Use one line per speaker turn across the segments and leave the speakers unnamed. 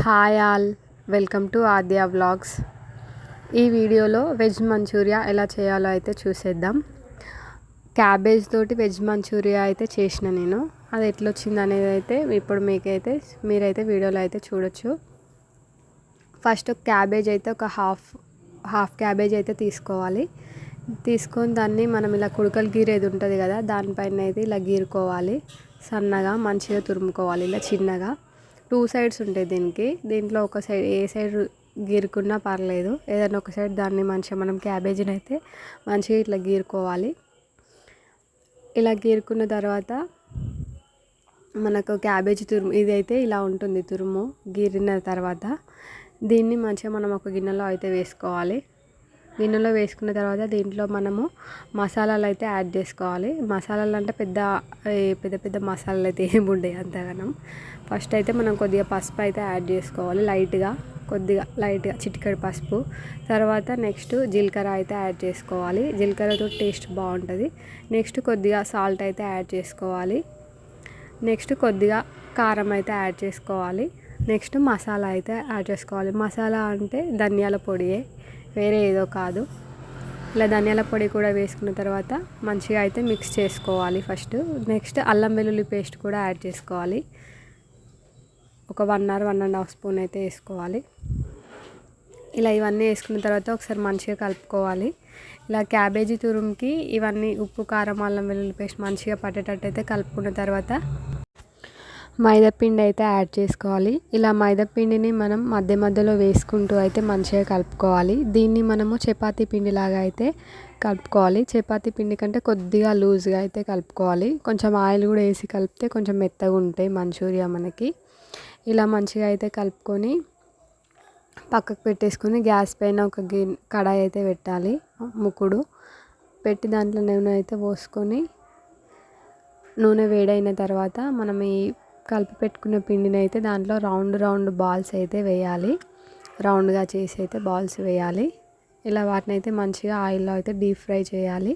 Hi all, welcome to Aadya vlogs. ఈ వీడియోలో veg Manchuria ఎలా చేయాలో అయితే చూసేద్దాం. క్యాబేజ్ తోటి వెజ్ మంచూరియా అయితే చేసిన నేను. అది ఎట్లా వచ్చింది అనేది అయితే ఇప్పుడు మీరైతే వీడియోలో అయితే చూడొచ్చు. ఫస్ట్ క్యాబేజ్ అయితే ఒక హాఫ్ క్యాబేజ్ అయితే తీసుకోవాలి. తీసుకొని దాన్ని మనం ఇలా కుడకలు గీరేది ఉంటుంది కదా, దానిపైన అయితే ఇలా గీరుకోవాలి. సన్నగా మంచిగా తురుముకోవాలి, ఇలా చిన్నగా. 2 సైడ్స్ ఉంటాయి దీంట్లో ఒక సైడ్ ఏ సైడ్ గీరుకున్నా పర్లేదు, ఏదైనా ఒక సైడ్ దాన్ని మంచిగా మనం క్యాబేజీని అయితే మంచిగా ఇట్లా గీరుకోవాలి. ఇలా గీరుకున్న తర్వాత మనకు క్యాబేజీ తురుము ఇదైతే ఇలా ఉంటుంది. తురుము గీరిన తర్వాత దీన్ని మంచిగా మనం ఒక గిన్నెలో అయితే వేసుకోవాలి. గిన్నెలో వేసుకున్న తర్వాత దీంట్లో మనము మసాలాలు అయితే యాడ్ చేసుకోవాలి. మసాలాలు అంటే పెద్ద మసాలాలు అయితే ఏమి ఉండవు అంతగానం. ఫస్ట్ అయితే మనం కొద్దిగా పసుపు అయితే యాడ్ చేసుకోవాలి, లైట్గా చిటికెడు పసుపు. తర్వాత నెక్స్ట్ జీలకర్ర అయితే యాడ్ చేసుకోవాలి. జీలకర్రతో టేస్ట్ బాగుంటుంది. నెక్స్ట్ కొద్దిగా సాల్ట్ అయితే యాడ్ చేసుకోవాలి. నెక్స్ట్ కొద్దిగా కారం అయితే యాడ్ చేసుకోవాలి. నెక్స్ట్ మసాలా అయితే యాడ్ చేసుకోవాలి. మసాలా అంటే ధనియాల పొడియే, వేరే ఏదో కాదు. ఇలా ధనియాల పొడి కూడా వేసుకున్న తర్వాత మంచిగా అయితే మిక్స్ చేసుకోవాలి ఫస్ట్. నెక్స్ట్ అల్లం వెల్లుల్లి పేస్ట్ కూడా యాడ్ చేసుకోవాలి. ఒక 1 or 1.5 స్పూన్ అయితే వేసుకోవాలి. ఇలా ఇవన్నీ వేసుకున్న తర్వాత ఒకసారి మంచిగా కలుపుకోవాలి. ఇలా క్యాబేజీ తురుముకి ఇవన్నీ ఉప్పు, కారం, అల్లం వెల్లుల్లి పేస్ట్ మంచిగా పట్టేటట్టు అయితే కలుపుకున్న తర్వాత మైదాపిండి అయితే యాడ్ చేసుకోవాలి. ఇలా మైదాపిండిని మనం మధ్యలో వేసుకుంటూ అయితే మంచిగా కలుపుకోవాలి. దీన్ని మనము చపాతీ పిండి లాగా అయితే కలుపుకోవాలి. చపాతీ పిండి కంటే కొద్దిగా లూజ్గా అయితే కలుపుకోవాలి. కొంచెం ఆయిల్ కూడా వేసి కలిపితే కొంచెం మెత్తగా ఉంటాయి మంచూరియా మనకి. ఇలా మంచిగా అయితే కలుపుకొని పక్కకు పెట్టేసుకొని గ్యాస్ పైన ఒక కడాయి అయితే పెట్టాలి. ముక్కుడు పెట్టి దాంట్లో నూనె అయితే పోసుకొని, నూనె వేడైన తర్వాత మనం ఈ కలిపి పెట్టుకున్న పిండిని అయితే దాంట్లో రౌండ్ బాల్స్ అయితే వేయాలి. రౌండ్గా చేసి అయితే బాల్స్ వేయాలి. ఇలా వాటిని అయితే మంచిగా ఆయిల్లో అయితే డీప్ ఫ్రై చేయాలి.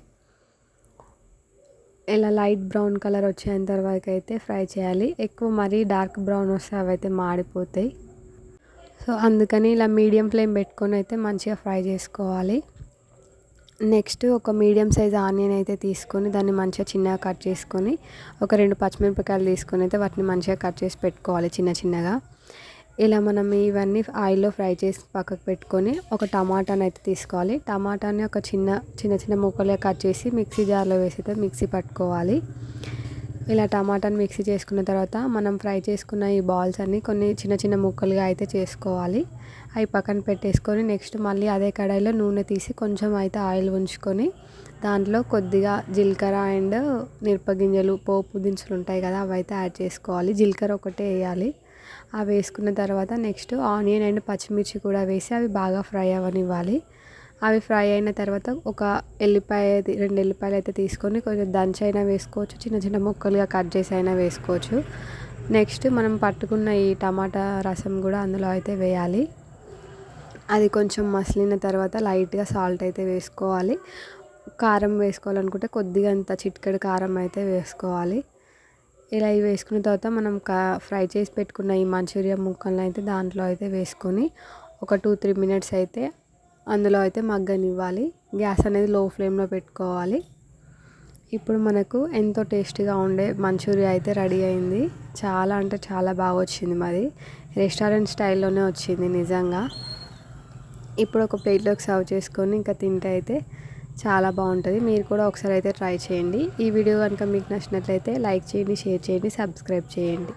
ఇలా లైట్ బ్రౌన్ కలర్ వచ్చేంత వరకు అయితే ఫ్రై చేయాలి. ఎక్కువ మరీ డార్క్ బ్రౌన్ వస్తే అవి అయితే మాడిపోతాయి. సో అందుకని ఇలా మీడియం ఫ్లేమ్ పెట్టుకొని అయితే మంచిగా ఫ్రై చేసుకోవాలి. నెక్స్ట్ ఒక మీడియం సైజ్ ఆనియన్ అయితే తీసుకొని దాన్ని మంచిగా చిన్నగా కట్ చేసుకొని, ఒక 2 పచ్చిమిరపకాయలు తీసుకొని అయితే వాటిని మంచిగా కట్ చేసి పెట్టుకోవాలి చిన్నగా. ఇలా మనం ఇవన్నీ ఆయిల్లో ఫ్రై చేసి పక్కకు పెట్టుకొని ఒక టమాటాని అయితే తీసుకోవాలి. టమాటాని ఒక చిన్న ముక్కలుగా కట్ చేసి మిక్సీ జార్లో వేసి అయితే మిక్సీ పట్టుకోవాలి. ఇలా టమాటాని మిక్సీ చేసుకున్న తర్వాత మనం ఫ్రై చేసుకున్న ఈ బాల్స్ అన్నీ కొన్ని చిన్న ముక్కలుగా అయితే చేసుకోవాలి. అవి పక్కన పెట్టేసుకొని నెక్స్ట్ మళ్ళీ అదే కడాయిలో నూనె తీసి కొంచెం అయితే ఆయిల్ ఉంచుకొని దాంట్లో కొద్దిగా జీలకర్ర అండ్ మిరపగింజలు, పోపు దినుసులు ఉంటాయి కదా, అవి అయితే యాడ్ చేసుకోవాలి. జీలకర్ర ఒకటే వేయాలి. అవి వేసుకున్న తర్వాత నెక్స్ట్ ఆనియన్ అండ్ పచ్చిమిర్చి కూడా వేసి అవి బాగా ఫ్రై అవ్వనివ్వాలి. అవి ఫ్రై అయిన తర్వాత ఒక 2 ఎల్లిపాయలు అయితే తీసుకొని కొంచెం దంచైనా వేసుకోవచ్చు, చిన్న ముక్కలుగా కట్ చేసి అయినా వేసుకోవచ్చు. నెక్స్ట్ మనం పట్టుకున్న ఈ టమాటా రసం కూడా అందులో అయితే వేయాలి. అది కొంచెం మసిలిన తర్వాత లైట్గా సాల్ట్ అయితే వేసుకోవాలి. కారం వేసుకోవాలనుకుంటే కొద్దిగా అంత చిటికెడు కారం అయితే వేసుకోవాలి. ఇలా ఇవి వేసుకున్న తర్వాత మనం ఫ్రై చేసి పెట్టుకున్న ఈ మంచూరియా ముక్కలను అయితే దాంట్లో అయితే వేసుకొని ఒక 2-3 మినిట్స్ అయితే అందులో అయితే మగ్గనివ్వాలి. గ్యాస్ అనేది లో ఫ్లేమ్లో పెట్టుకోవాలి. ఇప్పుడు మనకు ఎంతో టేస్టీగా ఉండే మంచూరియా అయితే రెడీ అయింది. చాలా అంటే చాలా బాగా వచ్చింది. మరి రెస్టారెంట్ స్టైల్లోనే వచ్చింది నిజంగా. ఇప్పుడు ఒక ప్లేట్లోకి సర్వ్ చేసుకొని ఇంకా తింటే అయితే చాలా బాగుంటుంది. మీరు కూడా ఒకసారి అయితే ట్రై చేయండి. ఈ వీడియో కనుక మీకు నచ్చినట్లయితే లైక్ చేయండి, షేర్ చేయండి, సబ్స్క్రైబ్ చేయండి.